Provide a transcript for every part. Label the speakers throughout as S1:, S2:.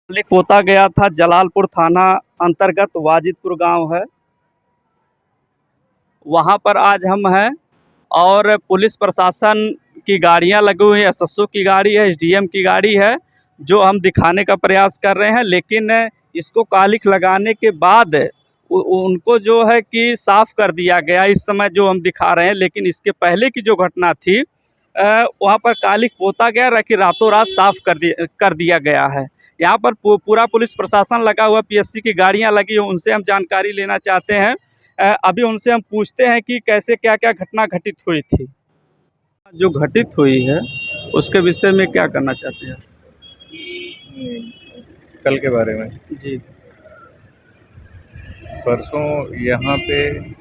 S1: लिख पोता गया था। जलालपुर थाना अंतर्गत वाजिदपुर गांव है, वहां पर आज हम हैं और पुलिस प्रशासन की गाड़ियां लगी हुई हैं। एसएसओ की गाड़ी है, एसडीएम की गाड़ी है, जो हम दिखाने का प्रयास कर रहे हैं। लेकिन इसको कालिख लगाने के बाद उनको जो है कि साफ़ कर दिया गया इस समय जो हम दिखा रहे हैं। लेकिन इसके पहले की जो घटना थी वहाँ पर कालिख पोता गया कि रातों रात साफ़ कर दिया गया है। यहाँ पर पूरा पुलिस प्रशासन लगा हुआ, पीएससी की गाड़ियाँ लगी हुई, उनसे हम जानकारी लेना चाहते हैं। अभी उनसे हम पूछते हैं कि कैसे क्या क्या घटना घटित हुई थी। जो घटित हुई है उसके विषय में क्या करना चाहते हैं?
S2: कल के बारे में
S1: जी।
S2: परसों यहाँ पे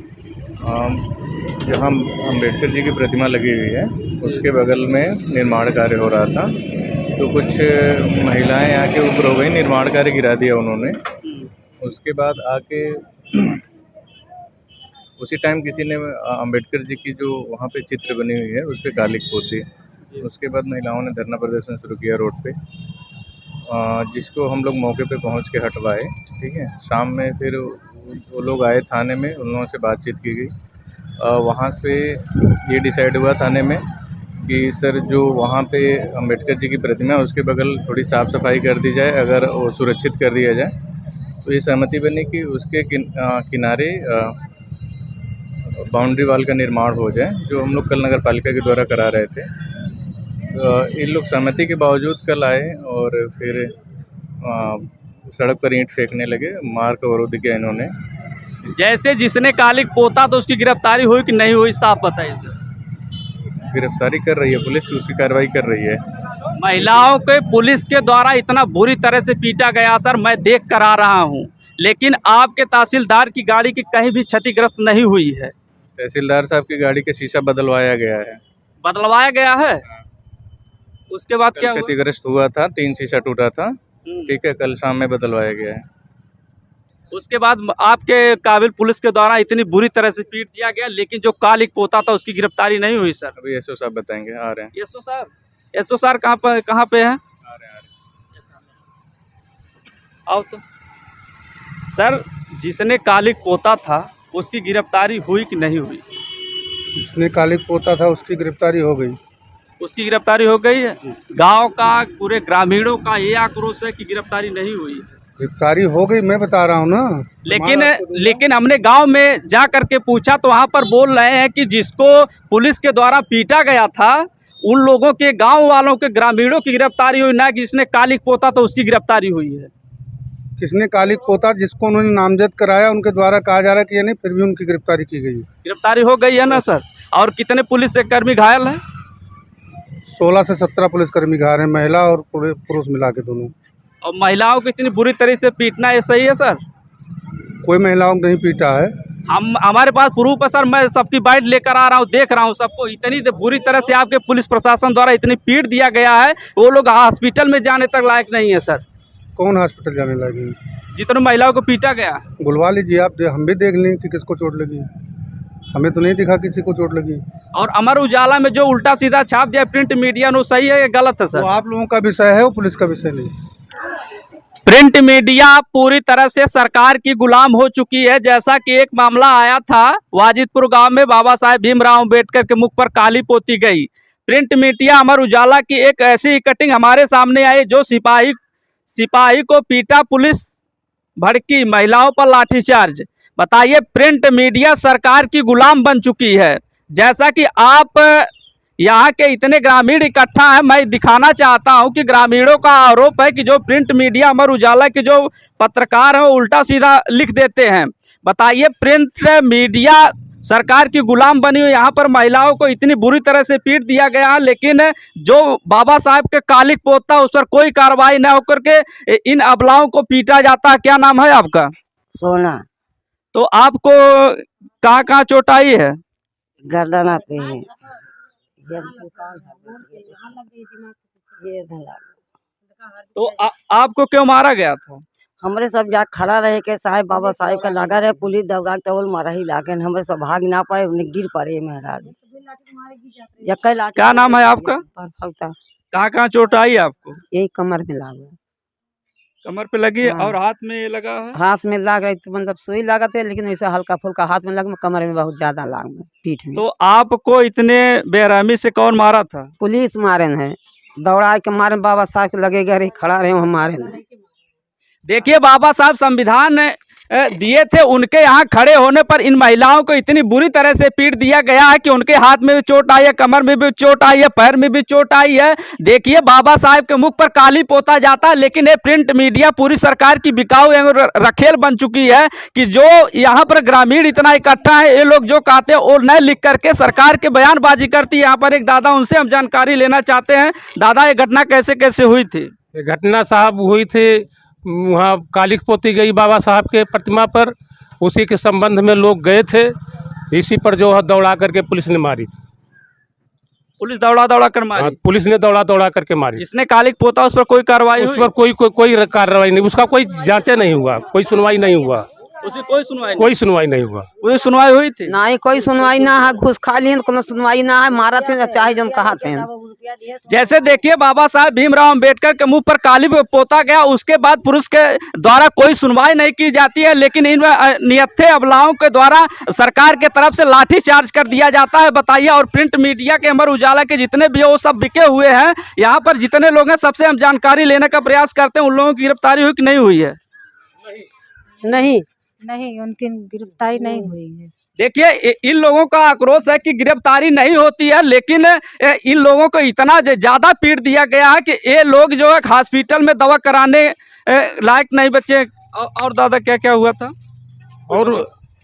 S2: जहाँ अम्बेडकर जी की प्रतिमा लगी हुई है उसके बगल में निर्माण कार्य हो रहा था। तो कुछ महिलाएं आके ऊपर हो गई, निर्माण कार्य गिरा दिया उन्होंने। उसके बाद आके उसी टाइम किसी ने अम्बेडकर जी की जो वहाँ पे चित्र बनी हुई है उस पर कालिख पोती। उसके बाद महिलाओं ने धरना प्रदर्शन शुरू किया रोड पे, जिसको हम लोग मौके पे पहुँच के हटवाए। ठीक है, शाम में फिर वो लोग आए थाने में, उन लोगों से बातचीत की गई। वहाँ पे ये डिसाइड हुआ थाने में कि सर जो वहाँ पे अम्बेडकर जी की प्रतिमा है उसके बगल थोड़ी साफ़ सफाई कर दी जाए, अगर वो सुरक्षित कर दिया जाए। तो ये सहमति बनी कि उसके किनारे बाउंड्री वाल का निर्माण हो जाए, जो हम लोग कल नगर पालिका के द्वारा करा रहे थे। इन लोग सहमति के बावजूद कल आए और फिर सड़क पर ईंट फेंकने लगे, मार्ग का अवरोध किया इन्होंने।
S1: जैसे जिसने कालिख पोता तो उसकी गिरफ्तारी हुई कि नहीं हुई, साफ बताइए सर।
S2: गिरफ्तारी कर रही है पुलिस, उसकी कार्रवाई कर रही है।
S1: महिलाओं के पुलिस के द्वारा इतना बुरी तरह से पीटा गया सर, मैं देख कर आ रहा हूँ। लेकिन आपके तहसीलदार की गाड़ी की कहीं भी क्षतिग्रस्त नहीं हुई है।
S2: तहसीलदार साहब की गाड़ी का शीशा बदलवाया गया है।
S1: बदलवाया गया है। उसके बाद क्या हुआ?
S2: क्षतिग्रस्त हुआ था, 3 शीशा टूटा था। ठीक है, कल शाम में बदलवाया गया है।
S1: उसके बाद आपके काबिल पुलिस के द्वारा इतनी बुरी तरह से पीट दिया गया, लेकिन जो कालिख पोता था उसकी गिरफ्तारी नहीं हुई सर।
S2: अभी एसओ साहब बताएंगे, आ रहे हैं।
S1: एसओ सर कहाँ पे हैं?
S2: आ रहे हैं।
S1: आओ तो सर, जिसने कालिख पोता था उसकी गिरफ्तारी हुई कि नहीं हुई?
S3: जिसने कालिख पोता था उसकी गिरफ्तारी हो गई।
S1: उसकी गिरफ्तारी हो गई है। गांव का, पूरे ग्रामीणों का ये आक्रोश है कि गिरफ्तारी नहीं हुई।
S3: गिरफ्तारी हो गई, मैं बता रहा हूँ ना।
S1: लेकिन हमने गांव में जा करके पूछा तो वहां पर बोल रहे हैं कि जिसको पुलिस के द्वारा पीटा गया था उन लोगों के, गांव वालों के, ग्रामीणों की गिरफ्तारी हुई, ना कि जिसने कालिख पोता तो उसकी गिरफ्तारी हुई है।
S3: किसने कालिख पोता, जिसको उन्होंने नामजद कराया उनके द्वारा कहा जा रहा है कि ये नहीं, फिर भी उनकी गिरफ्तारी की गई।
S1: गिरफ्तारी हो गई है ना सर? और कितने पुलिस कर्मी घायल हैं?
S3: 16 से 17 पुलिसकर्मी घायल हैं, महिला और पुरुष मिला के दोनों।
S1: और महिलाओं को इतनी बुरी तरह से पीटना ये सही है सर?
S3: कोई महिलाओं को नहीं पीटा है।
S1: हमारे पास प्रूफ है सर, मैं सबकी बाइट लेकर आ रहा हूँ, देख रहा हूँ सबको। इतनी बुरी तरह से आपके पुलिस प्रशासन द्वारा इतनी पीट दिया गया है, वो लोग हॉस्पिटल में जाने तक लायक नहीं है सर।
S3: कौन हॉस्पिटल जाने लगी?
S1: जितने महिलाओं को पीटा गया।
S3: बुलवा लीजिए आप, हम भी देख लें कि किसको चोट लगी। हमें तो नहीं दिखा किसी को चोट लगी।
S1: और अमर उजाला में जो उल्टा सीधा छाप दिया प्रिंट मीडिया ने, सही है या गलत है सर?
S3: वो आप लोगों का विषय है, वो पुलिस का विषय नहीं।
S1: प्रिंट मीडिया पूरी तरह से सरकार की गुलाम हो चुकी है। जैसा कि एक मामला आया था वाजिदपुर गांव में, बाबा साहेब भीमराव अम्बेडकर के मुख पर काली पोती गई। प्रिंट मीडिया अमर उजाला की एक ऐसी कटिंग हमारे सामने आई जो सिपाही को पीटा, पुलिस भड़की, महिलाओं पर लाठीचार्ज। बताइए, प्रिंट मीडिया सरकार की गुलाम बन चुकी है। जैसा कि आप यहाँ के इतने ग्रामीण इकट्ठा है, मैं दिखाना चाहता हूँ कि ग्रामीणों का आरोप है कि जो प्रिंट मीडिया अमर उजाला के जो पत्रकार हैं वो उल्टा सीधा लिख देते हैं। बताइए, प्रिंट मीडिया सरकार की गुलाम बनी हुई, यहाँ पर महिलाओं को इतनी बुरी तरह से पीट दिया गया है, लेकिन जो बाबा साहब के कालिख पोता उस पर कोई कार्रवाई न होकर के इन अबलाओं को पीटा जाता है। क्या नाम है आपका?
S4: सोना।
S1: तो आपको कहाँ कहाँ चोट आई है?
S4: गर्दना पे है।
S1: तो आपको क्यों मारा गया था?
S4: हमरे सब जा खड़ा रहे के साहेब बाबा साहेब का लगा रहे, पुलिस दौड़ा के मारा ही लागे, हमरे सब भाग ना पाए, उन्हें गिर पड़े महाराज।
S1: क्या नाम है आपका?
S4: कहाँ
S1: कहाँ चोट आई आपको?
S4: यही कमर में लागा।
S1: कमर पे लगी है
S4: हाँ।
S1: और हाथ में ये लगा है।
S4: हाथ में लाग रही तो मतलब सुई लागत है, लेकिन वैसे हल्का फुल्का हाथ में लग, कमर में बहुत ज्यादा लाग में, पीठ में।
S1: तो आपको इतने बेरहमी से कौन मारा था?
S4: पुलिस मारे है, दौड़ा के मारे, बाबा साहब के लगे गए खड़ा रहे हम मारे नहीं।
S1: देखिए बाबा साहब संविधान दिए थे, उनके यहाँ खड़े होने पर इन महिलाओं को इतनी बुरी तरह से पीट दिया गया है कि उनके हाथ में भी चोट आई है, कमर में भी चोट आई है, पैर में भी चोट आई है। देखिए बाबा साहब के मुख पर काली पोता जाता है, लेकिन ये प्रिंट मीडिया पूरी सरकार की बिकाऊ एवं रखेल बन चुकी है कि जो यहाँ पर ग्रामीण इतना इकट्ठा है, ये लोग जो कहते हैं वो न लिख करके सरकार के बयानबाजी करती है। यहाँ पर एक दादा, उनसे हम जानकारी लेना चाहते हैं। दादा, ये घटना कैसे कैसे हुई थी?
S5: ये घटना साहब हुई थी, वहाँ कालिक पोती गई बाबा साहब के प्रतिमा पर, उसी के संबंध में लोग गए थे, इसी पर जो है दौड़ा करके पुलिस ने मारी थी।
S1: पुलिस दौड़ा दौड़ा कर मारी?
S5: हाँ, पुलिस ने दौड़ा दौड़ा करके मारी।
S1: जिसने कालिक पोता उस पर कोई कार्रवाई
S5: उस
S1: हुई?
S5: पर कोई कार्रवाई नहीं, उसका कोई जांचे नहीं हुआ, कोई सुनवाई नहीं हुआ,
S1: उसकी कोई सुनवाई नहीं?
S5: कोई सुनवाई नहीं हुआ।
S1: कोई सुनवाई हुई थी?
S4: ना ही कोई सुनवाई ना है, घूस खा लिए कोनो सुनवाई ना है, मारा थे चाहे जन कहा थे।
S1: जैसे देखिए बाबा साहब भीमराव अंबेडकर के मुंह पर काली पोता गया, उसके बाद पुरुष के द्वारा कोई सुनवाई नहीं की जाती है, लेकिन इन निहत्थे अबलाओं के द्वारा सरकार के तरफ से लाठी चार्ज कर दिया जाता है। बताइए, और प्रिंट मीडिया के अमर उजाला के जितने भी है वो सब बिके हुए हैं। यहाँ पर जितने लोग हैं सबसे हम जानकारी लेने का प्रयास करते हैं, उन लोगों की गिरफ्तारी हुई कि नहीं हुई है?
S6: नहीं, उनकी गिरफ्तारी नहीं हुई है।
S1: देखिए इन लोगों का आक्रोश है कि गिरफ्तारी नहीं होती है, लेकिन इन लोगों को इतना ज़्यादा पीट दिया गया है कि ये लोग जो है हॉस्पिटल में दवा कराने लायक नहीं बचे। और दादा क्या क्या हुआ था?
S5: और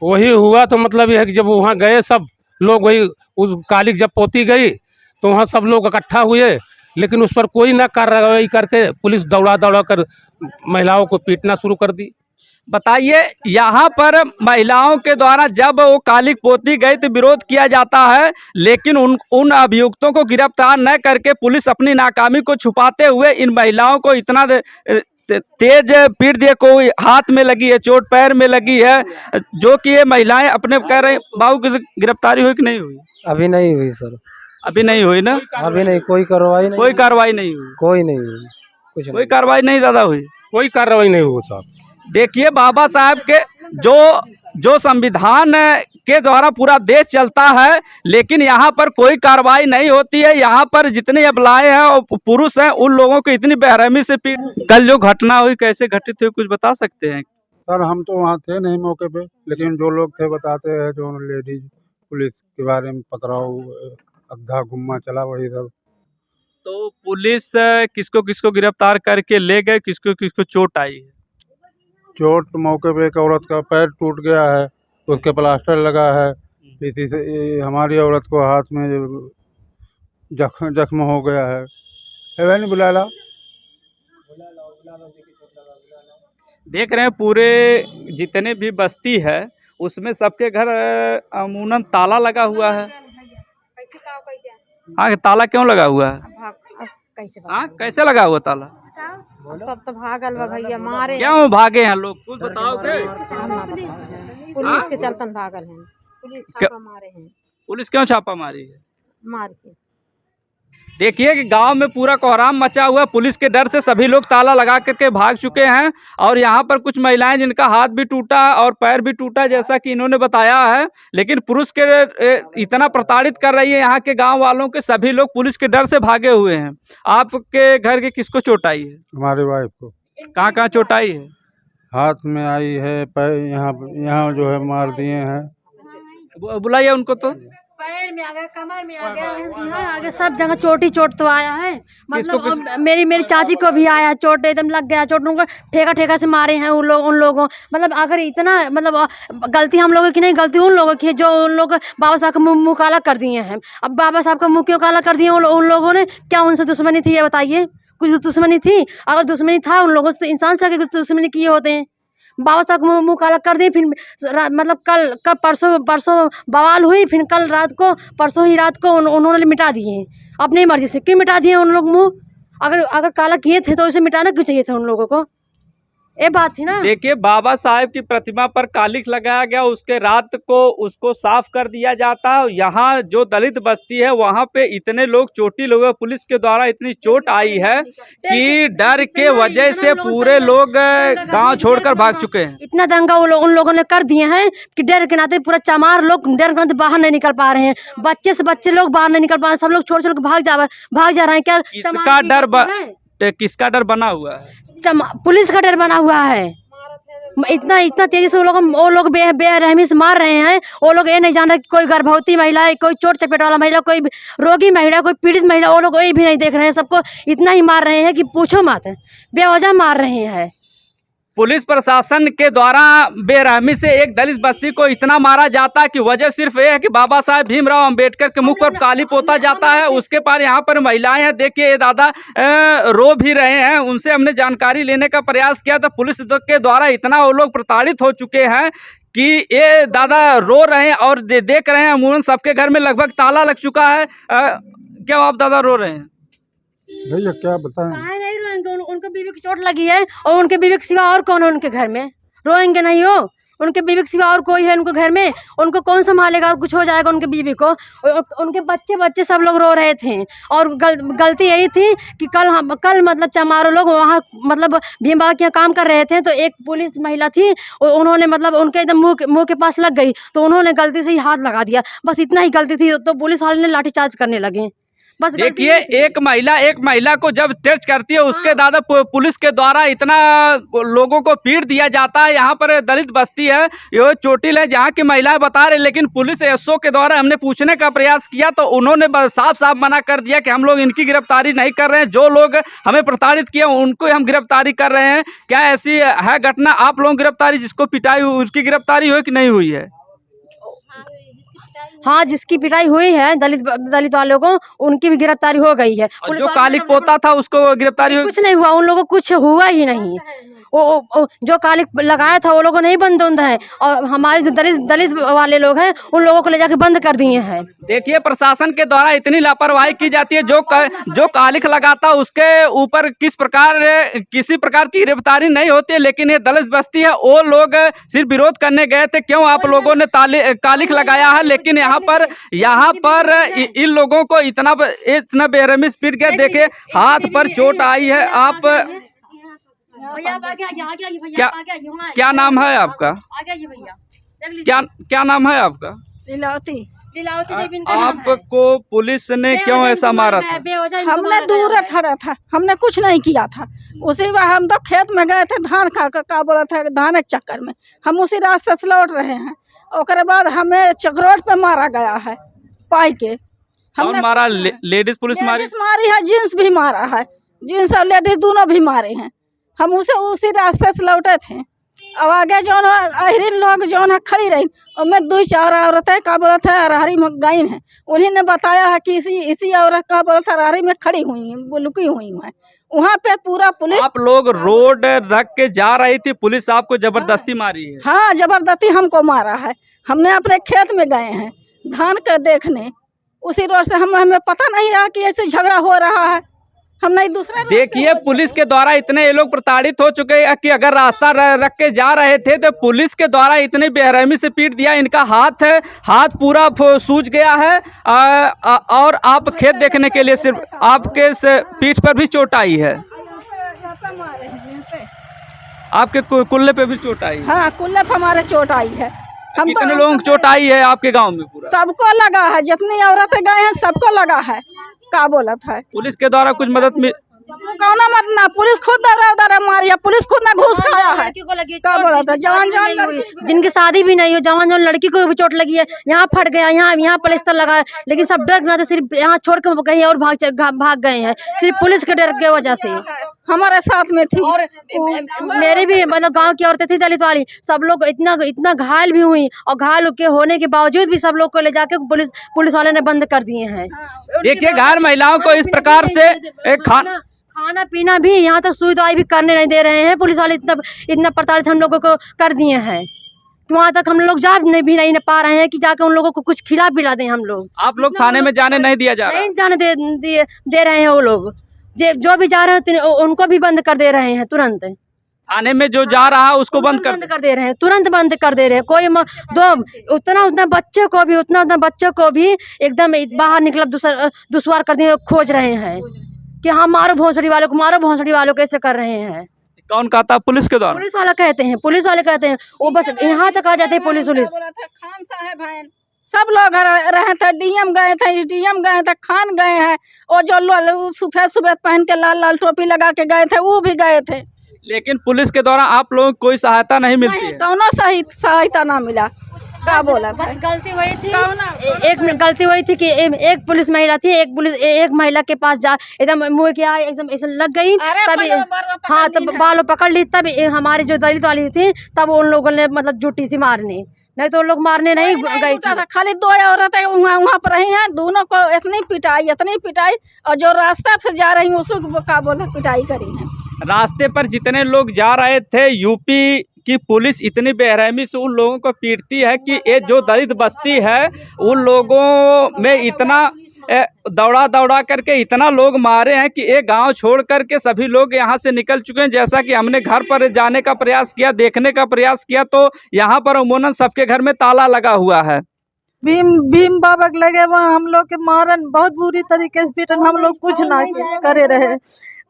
S5: वही हुआ तो मतलब यह है कि जब वहाँ गए सब लोग, वही उस कालिक जब पोती गई तो वहाँ सब लोग इकट्ठा हुए, लेकिन उस पर कोई ना कार्रवाई करके पुलिस दौड़ा दौड़ा कर महिलाओं को पीटना शुरू कर दी।
S1: बताइए, यहाँ पर महिलाओं के द्वारा जब वो कालिक पोती गई तो विरोध किया जाता है, लेकिन उन अभियुक्तों को गिरफ्तार न करके पुलिस अपनी नाकामी को छुपाते हुए इन महिलाओं को इतना तेज पीट दिए। कोई हाथ में लगी है चोट, पैर में लगी है, जो कि ये महिलाएं अपने कह रहे हैं। बाबू की गिरफ्तारी हुई कि नहीं हुई?
S7: अभी नहीं हुई सर,
S1: अभी नहीं हुई ना?
S7: अभी नहीं, कोई कार्रवाई नहीं,
S1: कोई कार्रवाई नहीं हुई?
S7: कोई नहीं हुई, कुछ
S1: कोई कार्रवाई नहीं ज़्यादा हुई?
S5: कोई कार्रवाई नहीं हुआ साहब।
S1: देखिए बाबा साहब के जो संविधान के द्वारा पूरा देश चलता है, लेकिन यहाँ पर कोई कार्रवाई नहीं होती है। यहाँ पर जितने अबलाएं हैं और पुरुष हैं, उन लोगों को इतनी बेरहमी से पीट। कल जो घटना हुई कैसे घटित हुई, कुछ बता सकते हैं?
S3: सर हम तो वहाँ थे नहीं मौके पे, लेकिन जो लोग थे बताते हैं, जो लेडीज पुलिस के बारे में पकड़ाऊ अद्धा गुम्मा चला, वही सब।
S1: तो पुलिस किसको किसको गिरफ्तार करके ले गए, किसको किसको चोट आई है?
S3: चोट मौके पे एक औरत का पैर टूट गया है, तो उसके प्लास्टर लगा है। इसी से हमारी औरत को हाथ में जख्म हो गया है। नहीं बुलाला।
S1: देख रहे हैं पूरे जितने भी बस्ती है उसमें सबके घर अमूमन ताला लगा हुआ है। हाँ, ताला क्यों लगा हुआ है? हाँ, कैसे लगा हुआ ताला?
S6: सब तो भागल बा भैया, मारे
S1: क्यों भागे हैं लोग, कुछ बताओ।
S6: पुलिस के चलतन भागल हैं, पुलिस छापा मारे हैं।
S1: पुलिस क्यों छापा मारी है?
S6: मार के
S1: देखिए कि गांव में पूरा कोहराम मचा हुआ, पुलिस के डर से सभी लोग ताला लगा करके भाग चुके हैं। और यहाँ पर कुछ महिलाएं जिनका हाथ भी टूटा है और पैर भी टूटा, जैसा कि इन्होंने बताया है, लेकिन पुरुष के इतना प्रताड़ित कर रही है यहाँ के गांव वालों के, सभी लोग पुलिस के डर से भागे हुए हैं। आपके घर के किसको चोट आई है?
S3: हमारी वाइफ को।
S1: कहाँ कहाँ चोट आई है?
S3: हाथ में आई है, पैर यहाँ जो है मार दिए हैं।
S1: बुलाइए उनको। तो
S8: पैर में आ गया, कमर में आ गया, यहाँ आ गया, सब जगह चोट ही चोट तो आया है। मतलब मेरी चाची को भी आया चोट, एकदम लग गया चोट। उनको ठेका ठेका से मारे हैं उन लोगों। मतलब अगर इतना मतलब गलती हम लोगों की नहीं, गलती उन लोगों की है जो उन लोग बाबा साहब का मुँह काला कर दिए हैं। अब बाबा साहब का मुँह क्यों काला कर दिए उन लोगों ने? क्या उनसे दुश्मनी थी ये बताइए? कुछ दुश्मनी थी? अगर दुश्मनी था उन लोगों से, इंसान से आगे दुश्मनी किए होते हैं। बाबा साहब मुँह काला कर दिए। फिर मतलब कल परसों बवाल हुई, फिर कल रात को, परसों ही रात को उन्होंने मिटा दिए अपनी मर्जी से। क्यों मिटा दिए उन लोग मुँह? अगर काला किए थे तो उसे मिटाना क्यों चाहिए था उन लोगों को? ये बात थी ना।
S1: देखिए, बाबा साहेब की प्रतिमा पर कालिख लगाया गया, उसके रात को उसको साफ कर दिया जाता है। यहाँ जो दलित बस्ती है वहाँ पे इतने लोग चोटी लोग, पुलिस के द्वारा इतनी चोट आई है कि डर के वजह से पूरे लोग गांव छोड़कर भाग चुके हैं।
S8: इतना दंगा उन लोगों ने कर दिए हैं कि डर के नाते पूरा चमार लोग डर के नाते बाहर नहीं निकल पा रहे हैं। बच्चे से बच्चे लोग बाहर नहीं निकल पा रहे हैं, सब लोग छोड़ छोड़ के भाग जा रहे हैं। क्या
S1: किसका किसका डर बना हुआ है?
S8: पुलिस का डर बना हुआ है। इतना तेजी से वो लोग बेरहमी से मार रहे हैं। वो लोग ये नहीं जान रहे कि कोई गर्भवती महिला है, कोई चोट चपेट वाला महिला, कोई रोगी महिला, कोई पीड़ित महिला, वो लोग ये भी नहीं देख रहे हैं। सबको इतना ही मार रहे हैं कि पूछो मत, बेवजह मार रहे हैं।
S1: पुलिस प्रशासन के द्वारा बेरहमी से एक दलित बस्ती को इतना मारा जाता है कि वजह सिर्फ ये है कि बाबा साहेब भीमराव अंबेडकर के मुख पर काली पोता जाता है। उसके पार यहाँ पर महिलाएं हैं, देखिए ये दादा रो भी रहे हैं। उनसे हमने जानकारी लेने का प्रयास किया तो पुलिस के द्वारा इतना वो लोग प्रताड़ित हो चुके हैं कि ये दादा रो रहे हैं और देख रहे हैं। अमूमन सबके घर में लगभग ताला लग चुका है। क्यों आप दादा रो रहे हैं?
S3: भैया क्या बताएं?
S8: नहीं रोएंगे, उनके बीवी की चोट लगी है और उनके बीवी के सिवा और कौन है उनके घर में? रोएंगे नहीं हो? उनके बीवी के सिवा और कोई है उनके घर में? उनको कौन संभालेगा और कुछ हो जाएगा उनके बीवी को? उनके बच्चे सब लोग रो रहे थे और गलती यही थी कि कल मतलब चमारो लोग वहाँ मतलब भीम बाबा के यहाँ काम कर रहे थे, तो एक पुलिस महिला थी, उन्होंने मतलब उनके एकदम मुँह के पास लग गई, तो उन्होंने गलती से ही हाथ लगा दिया। बस इतना ही गलती थी, तो पुलिस वाले ने लाठीचार्ज करने लगे। बस
S1: देखिए, एक महिला को जब टच करती है उसके दादा पुलिस के द्वारा इतना लोगों को पीट दिया जाता है। यहाँ पर दलित बस्ती है, ये चोटिल है, जहाँ की महिलाएं बता रहे, लेकिन पुलिस एसओ के द्वारा हमने पूछने का प्रयास किया तो उन्होंने साफ साफ मना कर दिया कि हम लोग इनकी गिरफ्तारी नहीं कर रहे हैं। जो लोग हमें प्रताड़ित किए उनको हम गिरफ्तारी कर रहे हैं। क्या ऐसी है घटना? आप लोगों की गिरफ्तारी, जिसको पिटाई हुई उसकी गिरफ्तारी हुई कि नहीं हुई है?
S8: हाँ, जिसकी पिटाई हुई है दलित वालों को, उनकी भी गिरफ्तारी हो गई है।
S1: और जो कालिक पोता था उसको गिरफ्तारी हुई?
S8: कुछ नहीं हुआ, उन लोगों को कुछ हुआ ही नहीं। वो जो कालिक लगाया था वो लोगों नहीं बंद है, और हमारे जो दलित वाले लोग हैं उन लोगों को ले जाके बंद कर दिए हैं।
S1: देखिए, प्रशासन के द्वारा इतनी लापरवाही की जाती है। जो कालिक लगाता उसके ऊपर किसी प्रकार की गिरफ्तारी नहीं होती है, लेकिन ये दलित बस्ती है, वो लोग सिर्फ विरोध करने गए थे, क्यों आप लोगों ने कालिक लगाया है, लेकिन यहाँ पर इन लोगों को इतना बेरहमी से पीट गया। देखिए, हाथ पर चोट आई है। आप क्या नाम है आपका? क्या नाम है आपका?
S6: लीलावती
S8: देवी।
S1: आपको पुलिस ने क्यों ऐसा मारा था?
S6: हमने दूर खड़ा था, हमने कुछ नहीं किया था। उसी में हम तो खेत में गए थे धान का बोला था, धान के चक्कर में हम उसी रास्ते से लौट रहे हैं। उसके बाद हमें चक्रोट पे मारा गया है पाई के।
S1: हमने मारा? लेडीज पुलिस
S6: मारी है, जींस भी मारा है, जींस और लेडीज दोनों भी मारे हैं। हम उसी रास्ते से लौटे थे। अब आगे जो अहरीन लोग जो है खड़ी रही, उनमें 2-4 औरतें का बोला था अरहरी में गई हैं। उन्हीं ने बताया है कि इसी औरत का बोला था अरहरी में खड़ी हुई हैं, लुकी हुई हैं। वहाँ पे पूरा पुलिस।
S1: आप लोग रोड रख के जा रही थी, पुलिस आपको जबरदस्ती मारी है?
S6: हाँ, जबरदस्ती हमको मारा है। हमने अपने खेत में गए हैं धान का देखने, उसी रोड से हमें पता नहीं रहा कि ऐसे झगड़ा हो रहा है। हम नहीं दूसरे।
S1: देखिए, पुलिस के द्वारा इतने ये लोग प्रताड़ित हो चुके हैं कि अगर रास्ता रख के जा रहे थे तो पुलिस के द्वारा इतनी बेरहमी से पीट दिया। इनका हाथ पूरा सूज गया है। और आप खेत देखने के लिए सिर्फ आपके पीठ पर भी चोट आई है, आपके कुल्ले पे भी चोट आई है?
S6: हाँ, कुल्ले पे हमारे चोट आई है। हम
S1: कितने लोगों को चोट आई है आपके गांव में? पूरा
S6: सबको लगा है, जितनी औरतें गए हैं सबको लगा है। का बोला था
S1: पुलिस के द्वारा कुछ मदद
S6: कौना मत ना, पुलिस खुद दौरा मारी है, पुलिस खुद ने घूस खाया है। क्या बोला था? जवान
S8: जिनकी शादी भी नहीं हो, जवान लड़की को भी चोट लगी है, यहाँ फट गया, यहाँ प्लास्टर लगा है, लेकिन सब डर ना सिर्फ यहाँ छोड़ के कहीं और भाग गए हैं, सिर्फ पुलिस के डर के वजह से।
S6: हमारे साथ में थी
S8: और मेरे भी मतलब गांव की औरतें थी दलित वाली, सब लोग इतना घायल भी हुई, और घायल के होने के बावजूद भी सब लोग को ले जाके पुलिस वाले ने बंद कर दिए हैं।
S1: देखिए, घायल महिलाओं को इस प्रकार से
S8: खाना पीना भी यहाँ तक सुई दवाई भी करने नहीं दे रहे हैं पुलिस वाले। इतना प्रताड़ित हम लोगों को कर दिए हैं, वहाँ तक हम लोग जा भी नहीं पा रहे हैं कि जाके उन लोगों को कुछ खिला पिला दें हम लोग।
S1: आप लोग थाने में जाने नहीं दिया जा रहा?
S8: नहीं जाने दे रहे हैं वो लोग। जो भी जा रहे हैं उनको भी बंद कर दे रहे हैं तुरंत।
S1: थाने में जो जा रहा है उसको बंद कर
S8: दे रहे हैं, तुरंत बंद कर दे रहे हैं। कोई उतना बच्चों को भी एकदम बाहर निकल दुश्वार कर दिए, खोज रहे हैं कि हाँ मारो भोसड़ी वालों को ऐसे कर रहे हैं।
S1: कौन कहता? पुलिस के द्वारा?
S8: पुलिस वाले कहते हैं वो बस यहाँ तक आ जाते हैं पुलिस।
S6: खान साहब हैं, सब लोग रहे थे, डीएम गए थे, एसडीएम गए थे, खान गए हैं, और जो सफेद पहन के लाल टोपी लगा के गए थे वो भी गए थे।
S1: लेकिन पुलिस के द्वारा आप लोगों को कोई सहायता नहीं मिलती है?
S6: कौनो सहायता ना मिला। क्या बोला?
S8: बस गलती वही थी, गलती वही थी कि एक पुलिस महिला थी, एक महिला के पास जा एकदम मुँह के एकदम ऐसे लग गई, तभी हाँ तब बालों पकड़ ली, तब हमारी जो दलित वाली थी तब उन लोगों ने मतलब जुटी थी मारने, नहीं तो लोग मारने नहीं गई थी। खाली 2 औरतें वहाँ पर रही हैं, दोनों को इतनी पिटाई, और जो रास्ता से जा रही उसको क्या बोला पिटाई करी है।
S1: रास्ते पर जितने लोग जा रहे थे, यूपी की पुलिस इतनी बेरहमी से उन लोगों को पीटती है कि ये जो दलित बस्ती है उन लोगों में इतना दौड़ा करके इतना लोग मारे हैं कि एक गांव छोड़ करके सभी लोग यहां से निकल चुके हैं। जैसा कि हमने घर पर जाने का प्रयास किया, देखने का प्रयास किया, तो यहां पर अमूमन सबके घर में ताला लगा हुआ है।
S9: भीम बाबा के लगे वहाँ हम लोग के मारन बहुत बुरी तरीके से पीटन, हम लोग कुछ ना करे रहे,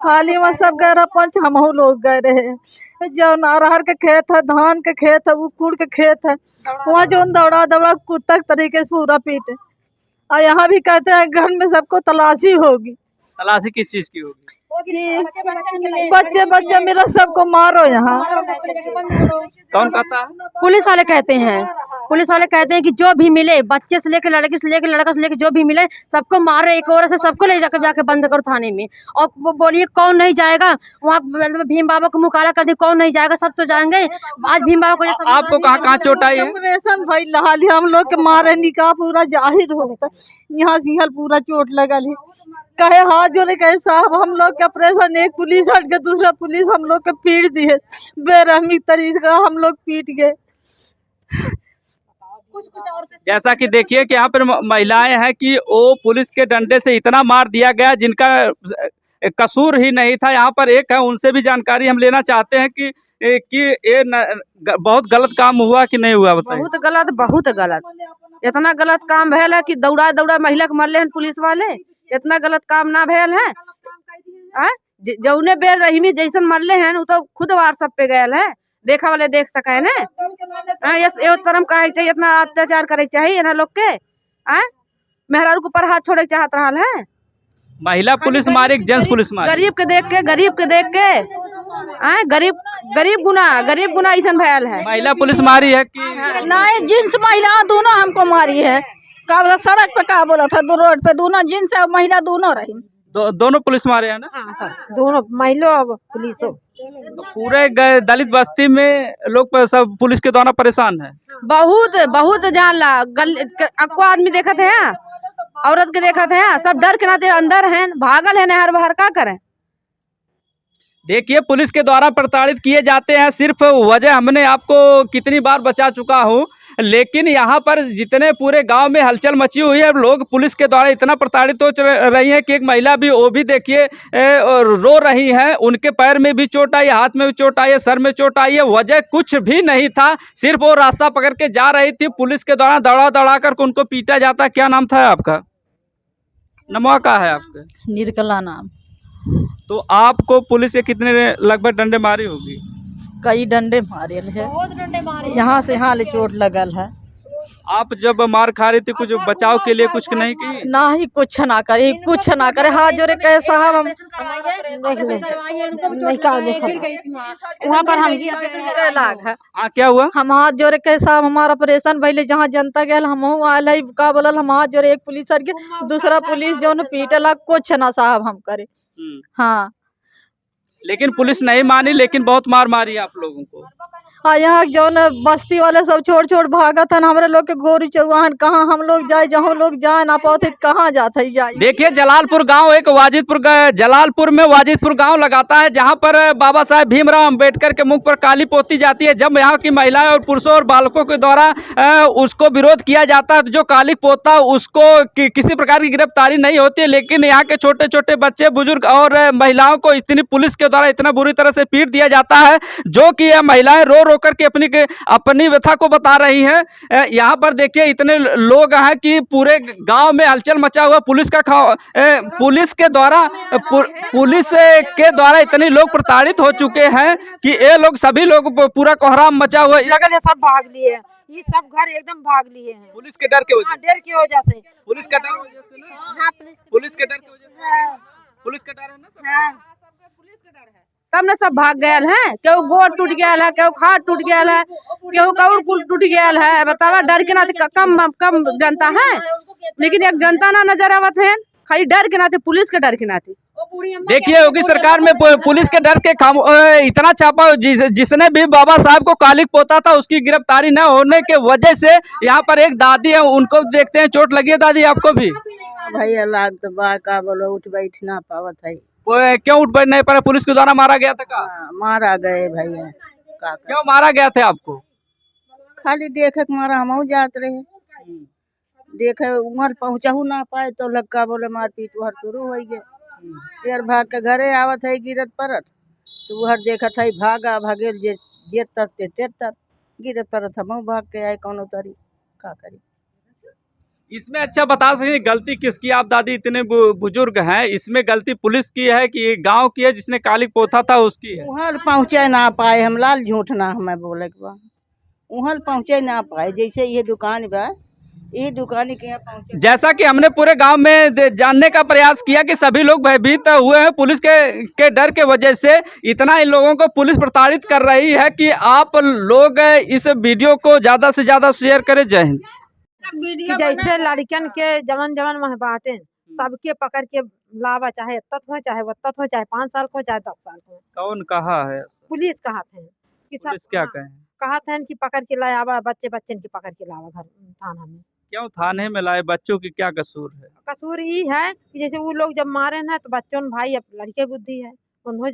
S9: खाली वहाँ सब गए रहा पंच, हम लोग गए रहे। जो अरहर के खेत है, धान के खेत है, उखुड़ के खेत है, वहाँ जो दौड़ा कुत्ता तरीके से पूरा पीटे। और यहाँ भी कहते हैं घर में सबको तलाशी होगी।
S1: तलाशी किस चीज की होगी?
S9: बच्चे मेरा सबको मारो यहाँ।
S1: कौन कहता है?
S8: पुलिस वाले कहते हैं कि जो भी मिले, बच्चे से लेकर लड़के से लेकर लड़का से लेकर जो भी मिले सबको मारो, एक और से सबको ले जाकर बंद करो थाने में। और वो बोलिए कौन नहीं जाएगा वहाँ, मतलब भीम बाबा को मुकाला कर दी, कौन नहीं जाएगा, सब तो जाएंगे। आज भीम बाबा को
S1: आपको कहाँ चोट आई है?
S9: भाई लहाली हम लोग के मारे निकाह पूरा जाहिर होता, यहाँ सिंहल पूरा चोट लगल है। कहे हाथ जोड़े कहे साहब हम लोग के ऑपरेशन, एक पुलिस हट के दूसरा पुलिस हम लोग के पीट दिए, बेरहमी तरीका हम लोग पीट गए।
S1: जैसा कि देखिए कि यहाँ पर महिलाएं हैं कि वो पुलिस के डंडे से इतना मार दिया गया जिनका कसूर ही नहीं था। यहाँ पर एक है, उनसे भी जानकारी हम लेना चाहते हैं कि ये बहुत गलत काम हुआ कि नहीं हुआ, बताइए।
S10: बहुत गलत, इतना गलत काम भेल है कि दौड़ा महिला के मरले हैं पुलिस वाले, इतना गलत काम ना भेल है। जौने बेर रहीमी जैसन मरले हैं वो तो खुद व्हाट्सएप पे गए है, देखा वाले देख सके ना। यस तरम कहे चाहिए, इतना अत्याचार करे चाहिए ना लोग के। मेहरारू के ऊपर हाथ छोड़े चाहत रहा है।
S1: महिला पुलिस मारी, जेंट्स पुलिस मारी,
S10: गरीब के देख के गरीब गुना ऐसा भयल है।
S1: महिला पुलिस मारी है कि
S6: नहीं, जींस महिला दोनों हमको मारी है। का बोला सड़क पे, का बोला था रोड पे, दोनों जींस और महिला दोनों रही।
S1: दोनों पुलिस मारे हैं ना?
S10: हाँ सर, दोनों महिला और पुलिसों।
S1: पूरे दलित बस्ती में लोग सब पुलिस के द्वारा परेशान है।
S10: बहुत जानला अक्को आदमी देखा थे, औरत के देखा थे, सब डर के नाते अंदर हैं, भागल है नहर बाहर, का करें।
S1: देखिए पुलिस के द्वारा प्रताड़ित किए जाते हैं, सिर्फ वजह हमने आपको कितनी बार बचा चुका हूं, लेकिन यहाँ पर जितने पूरे गांव में हलचल मची हुई है, लोग पुलिस के द्वारा इतना प्रताड़ित हो रही हैं कि एक महिला भी, वो भी देखिए रो रही हैं, उनके पैर में भी चोट आई, हाथ में भी चोट आई है, सर में चोट आई है। वजह कुछ भी नहीं था, सिर्फ वो रास्ता पकड़ के जा रही थी, पुलिस के द्वारा दौड़ा कर उनको पीटा जाता। क्या नाम था आपका? नमवा का है आपका?
S11: निर्कला नाम।
S1: तो आपको पुलिस के कितने लगभग डंडे मारी होगी?
S11: कई डंडे मारे है, यहाँ से यहाँ ले चोट लगल है।
S1: आप जब मार खा रही थी कुछ बचाव के लिए कुछ नहीं की?
S11: ना ही कुछ ना करे, हाथ जोड़े कहे साहब हम वहाँ पर हम लाग है।
S1: क्या हुआ?
S11: हम हाथ जोड़े कहे साहब हमारा ऑपरेशन भले, जहाँ जनता गया हम आयल है, का बोलल हम हाथ जोड़े, एक पुलिस हट गया, दूसरा पुलिस जो पीटला, कुछ ना साहब हम करे। हाँ,
S1: लेकिन पुलिस नहीं मानी, लेकिन बहुत मार मारी आप लोगों को।
S11: और यहाँ जो न बस्ती वाले सब छोड़ छोड़ भागत हन हमारे लोग के गोरू चौहान कहाँ हम लोग जाए जहाँ लोग जाए ना पाते कहाँ जाते जाए।
S1: देखिए जलालपुर गांव एक जलालपुर में वाजिदपुर गांव लगाता है जहां पर बाबा साहेब भीमराव अंबेडकर के मुख पर काली पोती जाती है। जब यहाँ की महिलाएं और पुरुषों और बालकों के द्वारा उसको विरोध किया जाता है तो जो काली पोता उसको किसी प्रकार की गिरफ्तारी नहीं होती है, लेकिन यहाँ के छोटे छोटे बच्चे बुजुर्ग और महिलाओं को इतनी पुलिस के द्वारा इतना बुरी तरह से पीट दिया जाता है जो कि यह महिलाएं रो रो करके अपनी व्यथा को बता रही हैं। यहाँ पर देखिए इतने लोग हैं कि पूरे गांव में हलचल मचा हुआ। पुलिस के द्वारा इतने लोग प्रताड़ित हो चुके हैं कि ये लोग सभी लोग पूरा कोहराम मचा हुआ
S10: जगह सब भाग लिए हैं, ये सब घर एकदम भाग लिए हैं
S1: पुलिस के डर के वजह
S10: डर की वजह से।
S1: पुलिस का डर वजह से ना,
S10: हाँ
S1: पुलिस के डर की वजह से, पुलिस का डर है ना,
S10: तब न सब भाग गया है। केहू गोड़ टूट गया है, केहू खाट टूट गया है, केहू कौर कुल टूट गया है। बतावा डर के नाते कम जनता है, लेकिन एक जनता ना नजर आवत है खाली डर के नाते, पुलिस के डर के नाते।
S1: देखिए योगी सरकार में पुलिस के डर के इतना छापा जिसने भी बाबा साहब को कालिक पोता था उसकी गिरफ्तारी न होने के वजह से यहाँ पर एक दादी है, उनको देखते हैं। चोट लगी है दादी आपको भी?
S12: भैया लाग तो बा का बोलो उठ बैठ ना पावत है।
S1: क्यों उठ बैठ नहीं पा रहे? पुलिस के द्वारा मारा गया था का?
S12: मारा गए भैया।
S1: क्यों मारा गया था आपको?
S12: खाली देखे मारा हम जात रहे, देखे उमर पहुँचहू ना पाए तो लक्का बोले मारपीट उहर शुरू हो गए। यार भाग के घरे आवत है गिरत परत तो उहर देखत है भागा भागे जे तरते गिरत परत हम भाग के आए कौनो तरी का करी।
S1: इसमें अच्छा बता सकें गलती किसकी? आप दादी इतने बुजुर्ग हैं, इसमें गलती पुलिस की है कि गांव की है जिसने कालिक पोता था उसकी है?
S12: उहर पहुँचे ना पाए हम लाल झूठ ना हमें बोले के बा, उहर पहुँचे ना पाए। जैसे ये दुकान बा ये दुकान के यहाँ पहुँचे।
S1: जैसा कि हमने पूरे गांव में जानने का प्रयास किया कि सभी लोग भयभीत हुए हैं पुलिस के डर के वजह से। इतना इन लोगों को पुलिस प्रताड़ित कर रही है कि आप लोग इस वीडियो को ज़्यादा से ज़्यादा शेयर करें। जय हिंद।
S8: कि जैसे लड़कियन के जवन में बांटे सबके पकड़ के लावा, चाहे तत हो चाहे वत्तत हो, चाहे 5 साल को चाहे 10 साल को।
S1: कौन कहा है?
S8: पुलिस कहते हैं कि सब
S1: क्या कहें?
S8: कहते हैं कि पकड़ के लावा बच्चन की पकड़ के लावा घर थाना में।
S1: क्यों थाने में लाए? बच्चों की क्या कसूर है?
S8: कसूर ये है कि जैसे वो लोग जब मारे हैं तो बच्चों भाई अब लड़के बुद्धि है, उन्हें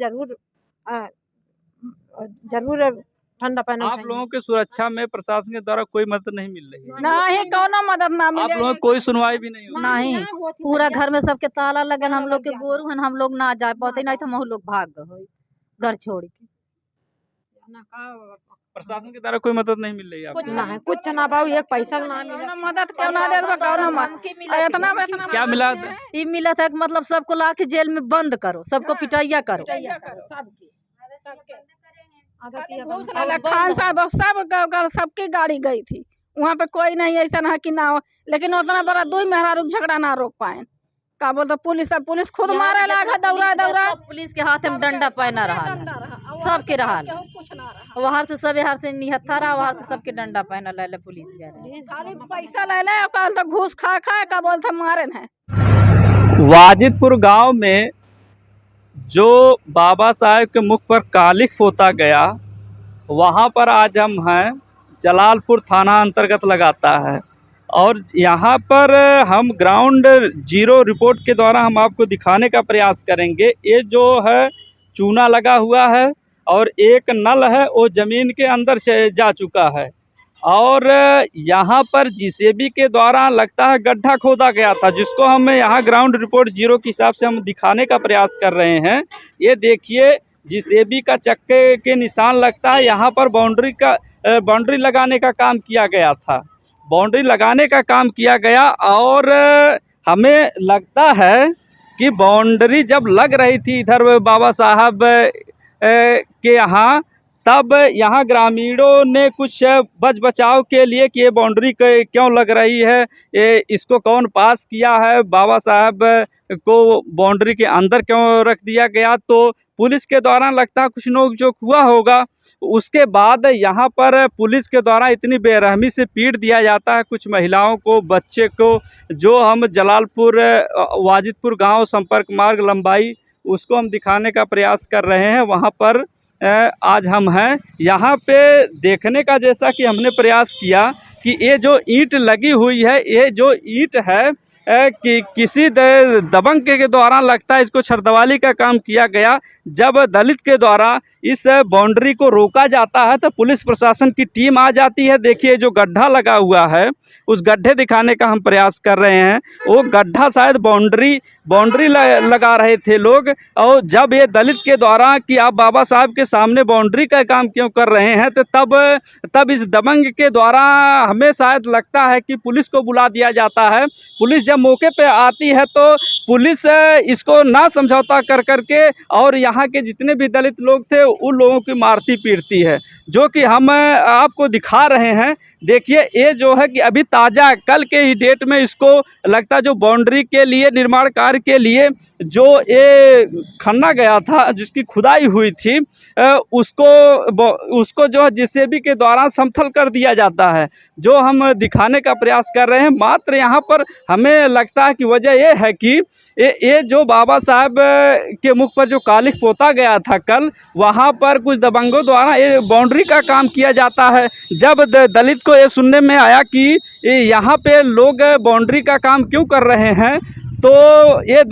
S8: जरूर ठंडा पानी।
S1: आप लोगों की सुरक्षा में प्रशासन के द्वारा कोई मदद नहीं मिल रही है?
S6: नहीं कोनो मदद ना मिले।
S1: आप लोगों को कोई सुनवाई भी नहीं हो?
S11: नहीं, पूरा घर में सबके ताला लगन, हम लोग के गोरू हन, हम लोग ना जा पाते, नहीं तो हम लोग भाग गए घर छोड़ के।
S1: प्रशासन के द्वारा कोई मदद नहीं मिल रही है?
S8: कुछ ना पाऊ, एक पैसा ना मिला
S6: मदद क्यों ना दे इतना
S1: क्या मिला?
S11: ये मिला था कि मतलब सबको ला के जेल में बंद करो, सबको पिटाइया करो।
S6: खान साहब सब सबकी गाड़ी गई थी, वहाँ पे कोई नहीं ऐसा है कि ना हो, लेकिन उतना बड़ा 2 मेहरारू झगड़ा ना रोक पाए। का बोलते पुलिस खुद मारे लगा दौड़ा
S11: पुलिस के हाथ में डंडा पहना रहा, सबके रहा वहां से सब यहाँ से निहत्था रहा, वहां से सबके डंडा पहना ले पुलिस
S6: खाली पैसा ले ले कल तो घूस खा का बोलते मारे है।
S1: वाजिदपुर गांव में जो बाबा साहेब के मुख पर कालिक पोता गया, वहां पर आज हम हैं। जलालपुर थाना अंतर्गत लगाता है और यहाँ पर हम ग्राउंड जीरो रिपोर्ट के द्वारा हम आपको दिखाने का प्रयास करेंगे। ये जो है चूना लगा हुआ है और एक नल है वो ज़मीन के अंदर से जा चुका है और यहाँ पर जेसीबी के द्वारा लगता है गड्ढा खोदा गया था, जिसको हम यहाँ ग्राउंड रिपोर्ट जीरो के हिसाब से हम दिखाने का प्रयास कर रहे हैं। ये देखिए जेसीबी का चक्के के निशान लगता है। यहाँ पर बाउंड्री लगाने का काम किया गया था, बाउंड्री लगाने का काम किया गया और हमें लगता है कि बाउंड्री जब लग रही थी इधर बाबा साहब के यहाँ, तब यहाँ ग्रामीणों ने कुछ बच बचाव के लिए कि ये बाउंड्री क्यों लग रही है, ये इसको कौन पास किया है, बाबा साहब को बाउंड्री के अंदर क्यों रख दिया गया, तो पुलिस के द्वारा लगता है कुछ नोक-झोंक हुआ होगा। उसके बाद यहाँ पर पुलिस के द्वारा इतनी बेरहमी से पीट दिया जाता है कुछ महिलाओं को, बच्चे को। जो हम जलालपुर वाजिदपुर गांव संपर्क मार्ग लंबाई उसको हम दिखाने का प्रयास कर रहे हैं। वहाँ पर आज हम हैं यहाँ पे देखने का, जैसा कि हमने प्रयास किया कि ये जो ईंट लगी हुई है, ये जो ईंट है कि किसी दबंग के द्वारा लगता है इसको छरदवाली का काम किया गया। जब दलित के द्वारा इस बाउंड्री को रोका जाता है तो पुलिस प्रशासन की टीम आ जाती है। देखिए जो गड्ढा लगा हुआ है, उस गड्ढे दिखाने का हम प्रयास कर रहे हैं। वो गड्ढा शायद बाउंड्री लगा रहे थे लोग, और जब ये दलित के द्वारा कि आप बाबा साहब के सामने बाउंड्री का काम क्यों कर रहे हैं, तो तब इस दबंग के द्वारा हमें शायद लगता है कि पुलिस को बुला दिया जाता है। पुलिस जब मौके पे आती है तो पुलिस इसको ना समझौता कर करके और यहाँ के जितने भी दलित लोग थे उन लोगों की मारती पीटती है, जो कि हम आपको दिखा रहे हैं। देखिए ये जो है कि अभी ताज़ा कल के ही डेट में इसको लगता है जो बाउंड्री के लिए निर्माण कार्य के लिए जो ये खन्ना गया था, जिसकी खुदाई हुई थी, उसको जो है जेसीबी के द्वारा समतल कर दिया जाता है, जो हम दिखाने का प्रयास कर रहे हैं। मात्र यहाँ पर हमें लगता है कि वजह ये है कि ये जो बाबा साहब के मुख पर जो कालिख पोता गया था कल, वहाँ पर कुछ दबंगों द्वारा ये बाउंड्री का काम किया जाता है। जब दलित को ये सुनने में आया कि यहाँ पे लोग बाउंड्री का काम क्यों कर रहे हैं, तो ये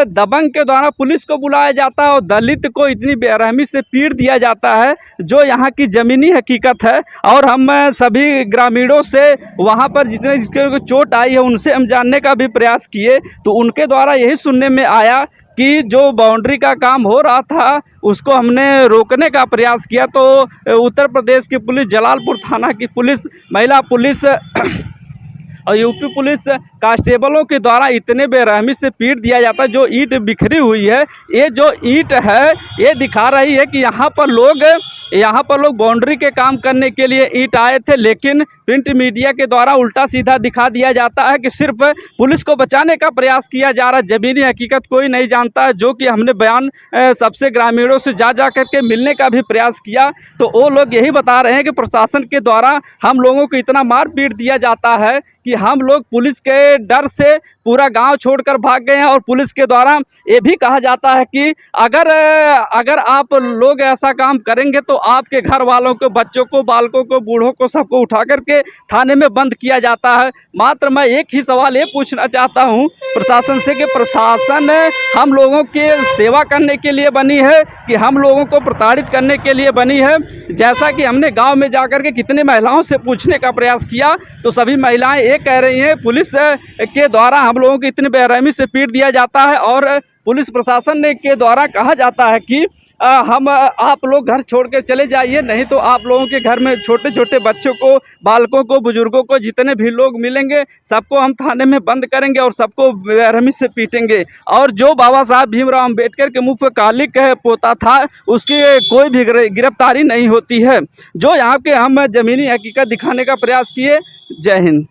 S1: दबंग के द्वारा पुलिस को बुलाया जाता है और दलित को इतनी बेरहमी से पीट दिया जाता है, जो यहाँ की ज़मीनी हकीकत है। और हम सभी ग्रामीणों से वहाँ पर जितने जिसके चोट आई है उनसे हम जानने का भी प्रयास किए, तो उनके द्वारा यही सुनने में आया कि जो बाउंड्री का काम हो रहा था उसको हमने रोकने का प्रयास किया। तो उत्तर प्रदेश की पुलिस, जलालपुर थाना की पुलिस, महिला पुलिस और यूपी पुलिस कांस्टेबलों के द्वारा इतने बेरहमी से पीट दिया जाता है। जो ईंट बिखरी हुई है, ये जो ईंट है ये दिखा रही है कि यहाँ पर लोग बाउंड्री के काम करने के लिए ईंट आए थे, लेकिन प्रिंट मीडिया के द्वारा उल्टा सीधा दिखा दिया जाता है कि सिर्फ पुलिस को बचाने का प्रयास किया जा रहा है। ज़मीनी हकीकत कोई नहीं जानता है, जो कि हमने बयान सबसे ग्रामीणों से जा कर के मिलने का भी प्रयास किया, तो वो लोग यही बता रहे हैं कि प्रशासन के द्वारा हम लोगों को इतना मार पीट दिया जाता है कि हम लोग पुलिस के डर से पूरा गांव छोड़कर भाग गए हैं। और पुलिस के द्वारा ये भी कहा जाता है कि अगर आप लोग ऐसा काम करेंगे तो आपके घर वालों को, बच्चों को, बालकों को, बूढ़ों को, सबको उठा करके थाने में बंद किया जाता है। मात्र मैं एक ही सवाल ये पूछना चाहता हूँ प्रशासन से कि प्रशासन हम लोगों के सेवा करने के लिए बनी है कि हम लोगों को प्रताड़ित करने के लिए बनी है। जैसा कि हमने गाँव में जाकर के कितने महिलाओं से पूछने का प्रयास किया, तो सभी महिलाएं ये कह रही हैं पुलिस के द्वारा हम लोगों को इतनी बेरहमी से पीट दिया जाता है, और पुलिस प्रशासन के द्वारा कहा जाता है कि आप लोग घर छोड़ कर चले जाइए, नहीं तो आप लोगों के घर में छोटे छोटे बच्चों को, बालकों को, बुजुर्गों को, जितने भी लोग मिलेंगे सबको हम थाने में बंद करेंगे और सबको बेरहमी से पीटेंगे। और जो बाबा साहब भीमराव अम्बेडकर के मुख पर कालिख पोता था उसकी कोई भी गिरफ्तारी नहीं होती है। जो यहाँ के हम ज़मीनी हकीकत दिखाने का प्रयास किए। जय हिंद।